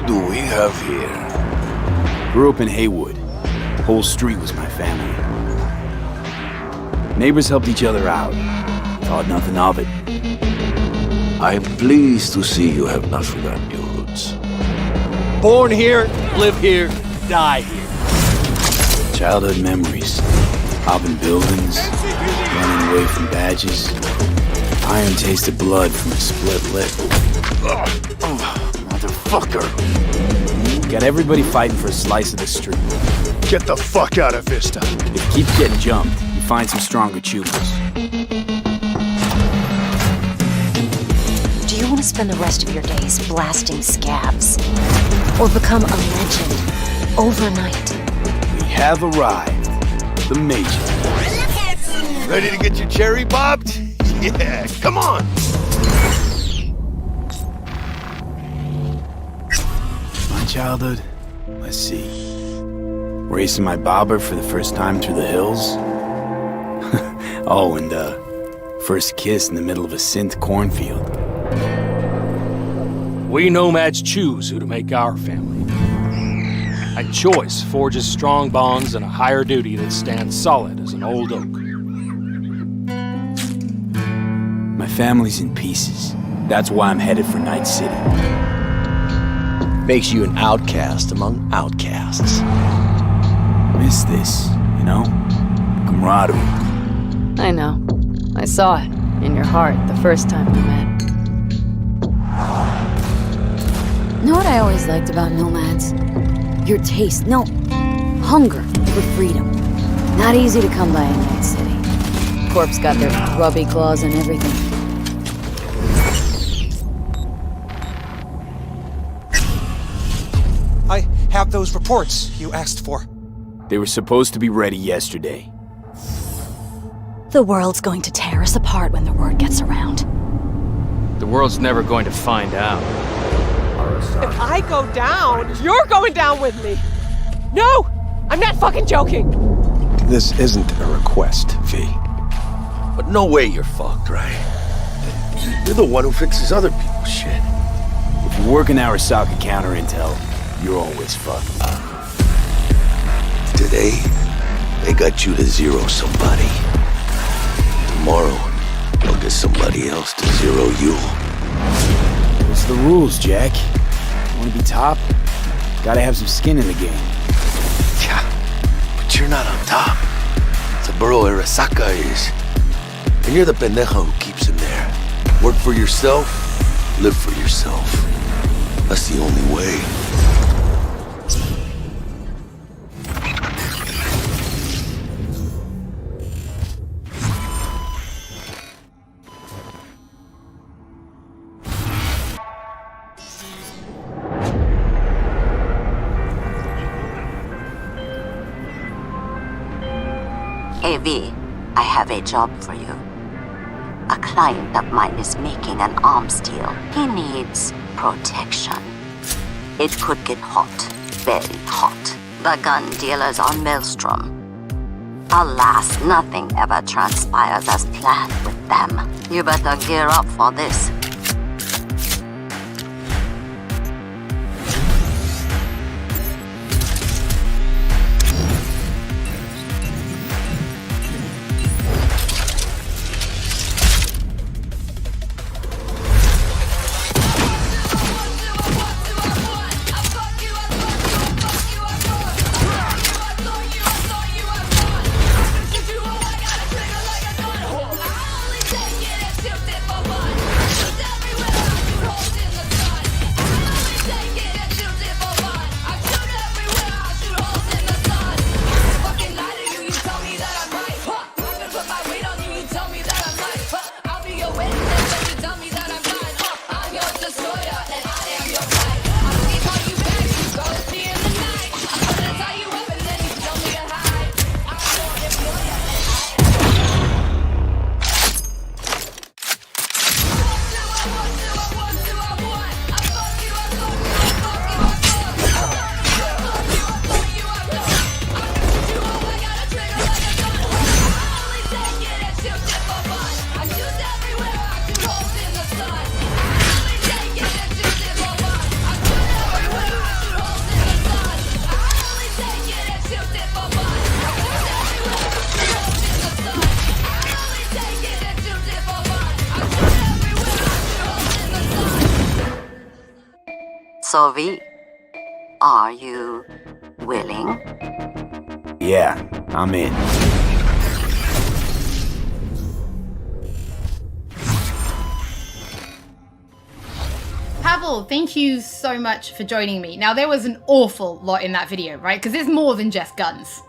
do we have here? Grew up in Haywood. Whole street was my family. Neighbors helped each other out. Thought nothing of it. I'm pleased to see you have not forgotten your roots. Born here, live here, die here. Childhood memories. Hopping buildings, running away from badges. Iron tasted blood from a split lip. Motherfucker! Got everybody fighting for a slice of the street. Get the fuck out of Vista. If you keep getting jumped, you find some stronger choopers. Do you want to spend the rest of your days blasting scabs? Or become a legend overnight? We have arrived. The Major. Ready to get your cherry bobbed? Yeah, come on! My childhood? Let's see. Racing my bobber for the first time through the hills? Oh, and first kiss in the middle of a synth cornfield. We nomads choose who to make our family. A choice forges strong bonds and a higher duty that stands solid as an old oak. My family's in pieces. That's why I'm headed for Night City. Makes you an outcast among outcasts. Miss this, you know? Camaraderie. I know. I saw it in your heart the first time we met. Know what I always liked about nomads? Your taste, no, hunger for freedom. Not easy to come by in Night City. Corp's got their grubby claws and everything. I have those reports you asked for. They were supposed to be ready yesterday. The world's going to tear us apart when the word gets around. The world's never going to find out. If I go down, you're going down with me. No! I'm not fucking joking! This isn't a request, V. But no way you're fucked, right? You're the one who fixes other people's shit. If you work in Arasaka counter intel, you're always fucked. Today, they got you to zero somebody. Tomorrow, they'll get somebody else to zero you. What's the rules, Jack? Want to be top? Gotta have some skin in the game. Yeah, but you're not on top. Saburo Arasaka is. And you're the pendejo who keeps him there. Work for yourself, live for yourself. That's the only way. AV, I have a job for you. A client of mine is making an arms deal. He needs protection. It could get hot, very hot. The gun dealers on Maelstrom. Alas, nothing ever transpires as planned with them. You better gear up for this. So V, are you willing? Yeah, I'm in. Pavel, thank you so much for joining me. Now, there was an awful lot in that video, right? Because it's more than just guns.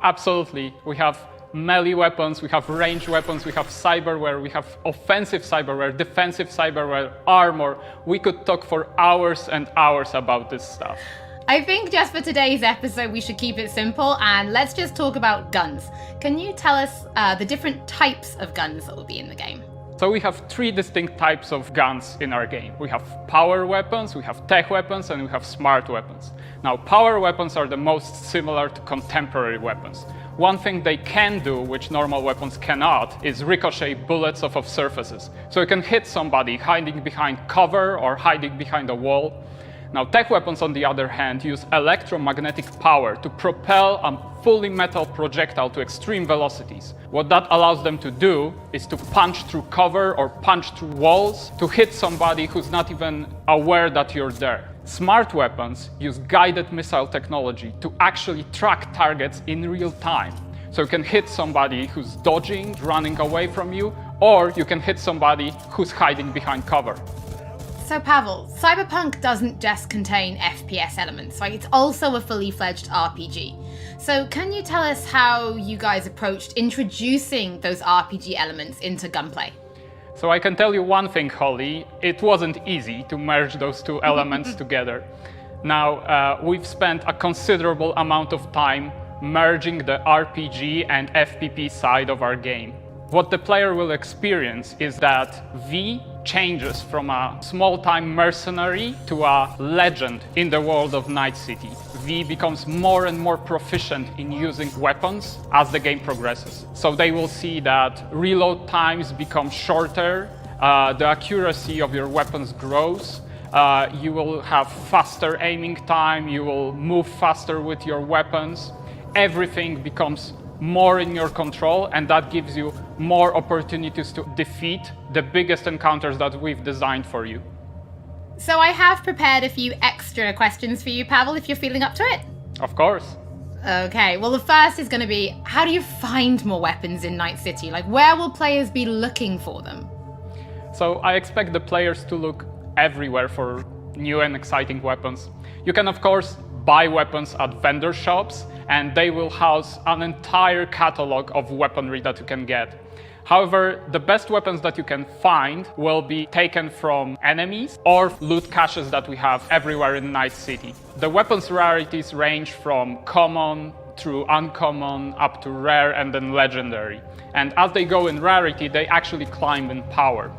Absolutely. We have melee weapons, we have ranged weapons, we have cyberware, we have offensive cyberware, defensive cyberware, armor. We could talk for hours and hours about this stuff. I think just for today's episode, we should keep it simple and let's just talk about guns. Can you tell us the different types of guns that will be in the game? So we have 3 distinct types of guns in our game. We have power weapons, we have tech weapons, and we have smart weapons. Now, power weapons are the most similar to contemporary weapons. One thing they can do, which normal weapons cannot, is ricochet bullets off of surfaces. So you can hit somebody hiding behind cover or hiding behind a wall. Now, tech weapons, on the other hand, use electromagnetic power to propel a fully metal projectile to extreme velocities. What that allows them to do is to punch through cover or punch through walls to hit somebody who's not even aware that you're there. Smart weapons use guided missile technology to actually track targets in real time. So you can hit somebody who's dodging, running away from you, or you can hit somebody who's hiding behind cover. So Pavel, Cyberpunk doesn't just contain FPS elements, right? It's also a fully fledged RPG. So can you tell us how you guys approached introducing those RPG elements into gunplay? So I can tell you one thing, Holly, it wasn't easy to merge those 2 elements together. Now, we've spent a considerable amount of time merging the RPG and FPP side of our game. What the player will experience is that V changes from a small-time mercenary to a legend in the world of Night City. V becomes more and more proficient in using weapons as the game progresses. So they will see that reload times become shorter, the accuracy of your weapons grows, you will have faster aiming time, you will move faster with your weapons. Everything becomes more in your control, and that gives you more opportunities to defeat the biggest encounters that we've designed for you. So I have prepared a few extra questions for you, Pavel, if you're feeling up to it. Of course. Okay, well the first is going to be, how do you find more weapons in Night City? Like, where will players be looking for them? So I expect the players to look everywhere for new and exciting weapons. You can, of course, buy weapons at vendor shops, and they will house an entire catalog of weaponry that you can get. However, the best weapons that you can find will be taken from enemies or loot caches that we have everywhere in Night City. The weapons rarities range from common through uncommon up to rare and then legendary. And as they go in rarity, they actually climb in power.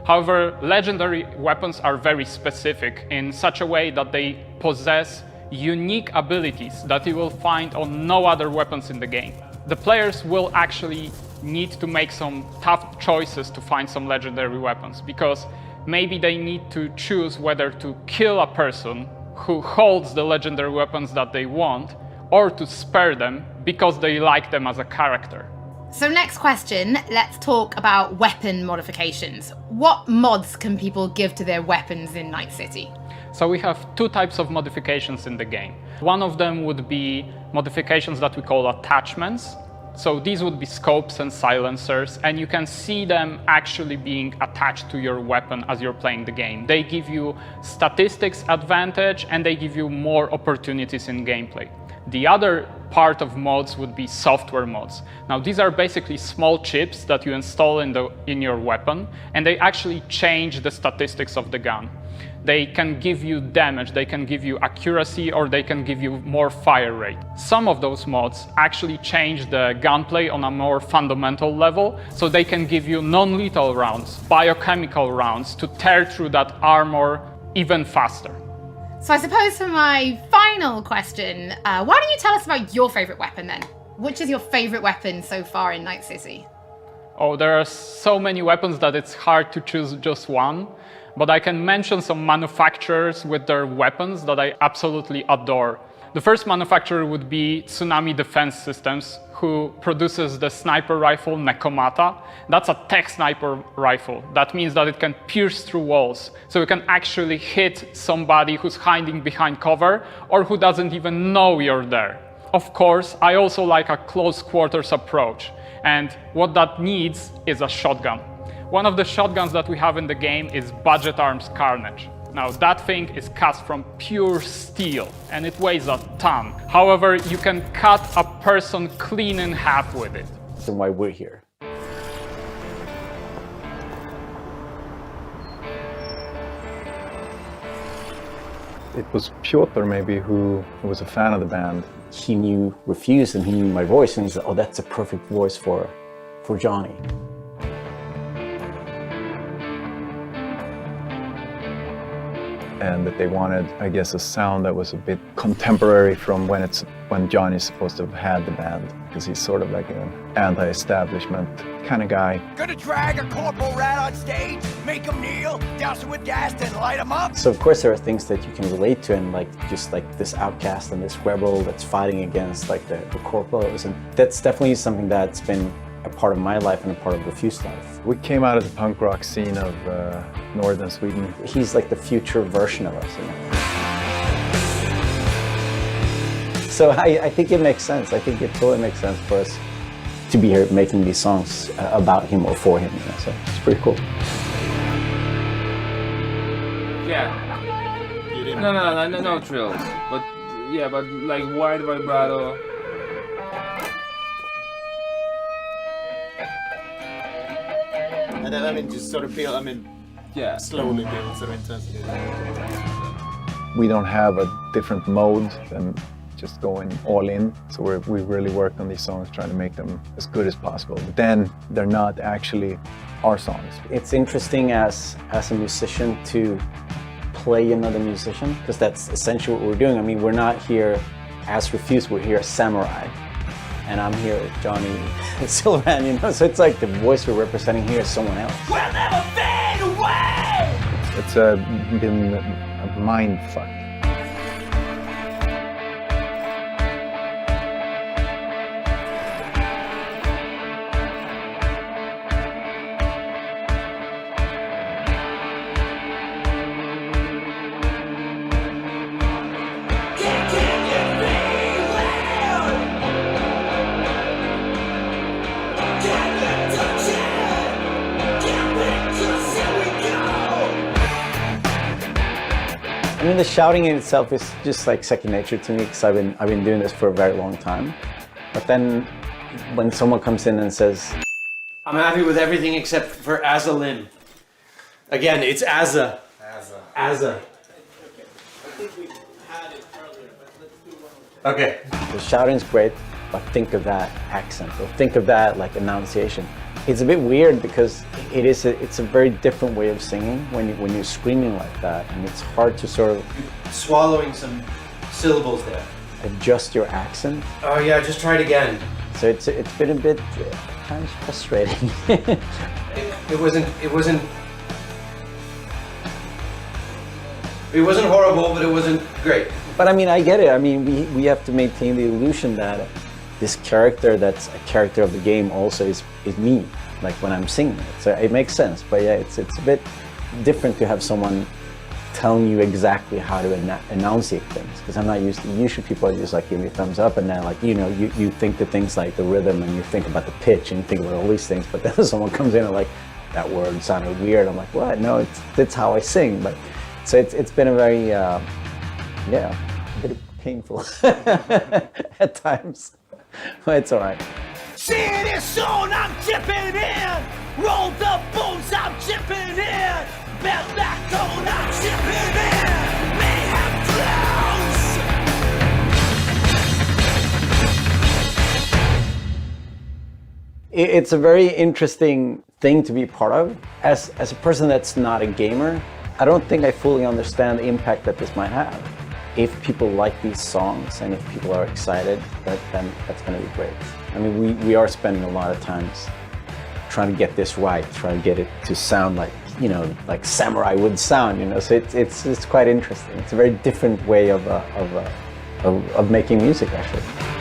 However, legendary weapons are very specific in such a way that they possess unique abilities that you will find on no other weapons in the game. The players will actually need to make some tough choices to find some legendary weapons, because maybe they need to choose whether to kill a person who holds the legendary weapons that they want, or to spare them because they like them as a character. So next question, let's talk about weapon modifications. What mods can people give to their weapons in Night City? So we have 2 types of modifications in the game. One of them would be modifications that we call attachments. So these would be scopes and silencers, and you can see them actually being attached to your weapon as you're playing the game. They give you statistics advantage, and they give you more opportunities in gameplay. The other part of mods would be software mods. Now, these are basically small chips that you install in your weapon, and they actually change the statistics of the gun. They can give you damage, they can give you accuracy, or they can give you more fire rate. Some of those mods actually change the gunplay on a more fundamental level, so they can give you non-lethal rounds, biochemical rounds, to tear through that armor even faster. So I suppose for my final question, why don't you tell us about your favorite weapon then? Which is your favorite weapon so far in Night City? Oh, there are so many weapons that it's hard to choose just one. But I can mention some manufacturers with their weapons that I absolutely adore. The first manufacturer would be Tsunami Defense Systems, who produces the sniper rifle Nekomata. That's a tech sniper rifle. That means that it can pierce through walls, so you can actually hit somebody who's hiding behind cover or who doesn't even know you're there. Of course, I also like a close quarters approach, and what that needs is a shotgun. One of the shotguns that we have in the game is Budget Arms Carnage. Now, that thing is cast from pure steel, and it weighs a ton. However, you can cut a person clean in half with it. That's why we're here. It was Piotr maybe who was a fan of the band. He knew Refused and he knew my voice, and he said, oh, that's a perfect voice for Johnny. And that they wanted, I guess, a sound that was a bit contemporary from when Johnny's supposed to have had the band, because he's sort of like an anti-establishment kind of guy. Gonna drag a corporal rat on stage, make him kneel, douse him with gas, then light him up. So of course there are things that you can relate to, and like just like this outcast and this rebel that's fighting against like the corporals, and that's definitely something that's been a part of my life and a part of Refused's life. We came out of the punk rock scene of northern Sweden. He's like the future version of us, you know? So I think it makes sense. I think it totally makes sense for us to be here making these songs about him or for him, you know? So it's pretty cool. Yeah. No trills. But yeah, but like wide vibrato. And then, I mean, just sort of build, I mean, yeah, slowly build sort of intensity. We don't have a different mode than just going all in. So we really worked on these songs, trying to make them as good as possible. But then they're not actually our songs. It's interesting as a musician to play another musician, because that's essentially what we're doing. I mean, we're not here as Refused, we're here as Samurai. And I'm here with Johnny Silverhand, you know? So it's like the voice we're representing here is someone else. We'll never fade away! It's been a mind fuck. I mean, the shouting in itself is just like second nature to me, because I've been doing this for a very long time. But then when someone comes in and says, I'm happy with everything except for Azza Lim. Again, it's Azza. Azza. Okay. The shouting's great, but think of that accent, or think of that like enunciation. It's a bit weird because it's a very different way of singing when you're screaming like that, and it's hard to sort of swallowing some syllables there. Adjust your accent. Oh yeah, just try it again. So it's been a bit kind of frustrating. It wasn't horrible, but it wasn't great. But I mean, I get it. I mean, we have to maintain the illusion that this character that's a character of the game also is me, like when I'm singing it. So it makes sense. But yeah, it's a bit different to have someone telling you exactly how to enunciate things, because I'm not used to. Usually people just like give me a thumbs up, and then like, you know, you think the things like the rhythm, and you think about the pitch, and you think about all these things. But then someone comes in and like, that word sounded weird. I'm like, what? No, that's how I sing. But so it's been a very a bit painful at times. But it's all right. See this zone, I'm dipping in. Roll the bones, I'm dipping in. Bet that gold, I'm dipping in. Mayhem flows. It's a very interesting thing to be part of. As a person that's not a gamer, I don't think I fully understand the impact that this might have. If people like these songs and if people are excited, then that's going to be great. I mean, we are spending a lot of times trying to get this right, trying to get it to sound like, you know, like Samurai would sound, you know. So it's quite interesting. It's a very different way of of making music, actually.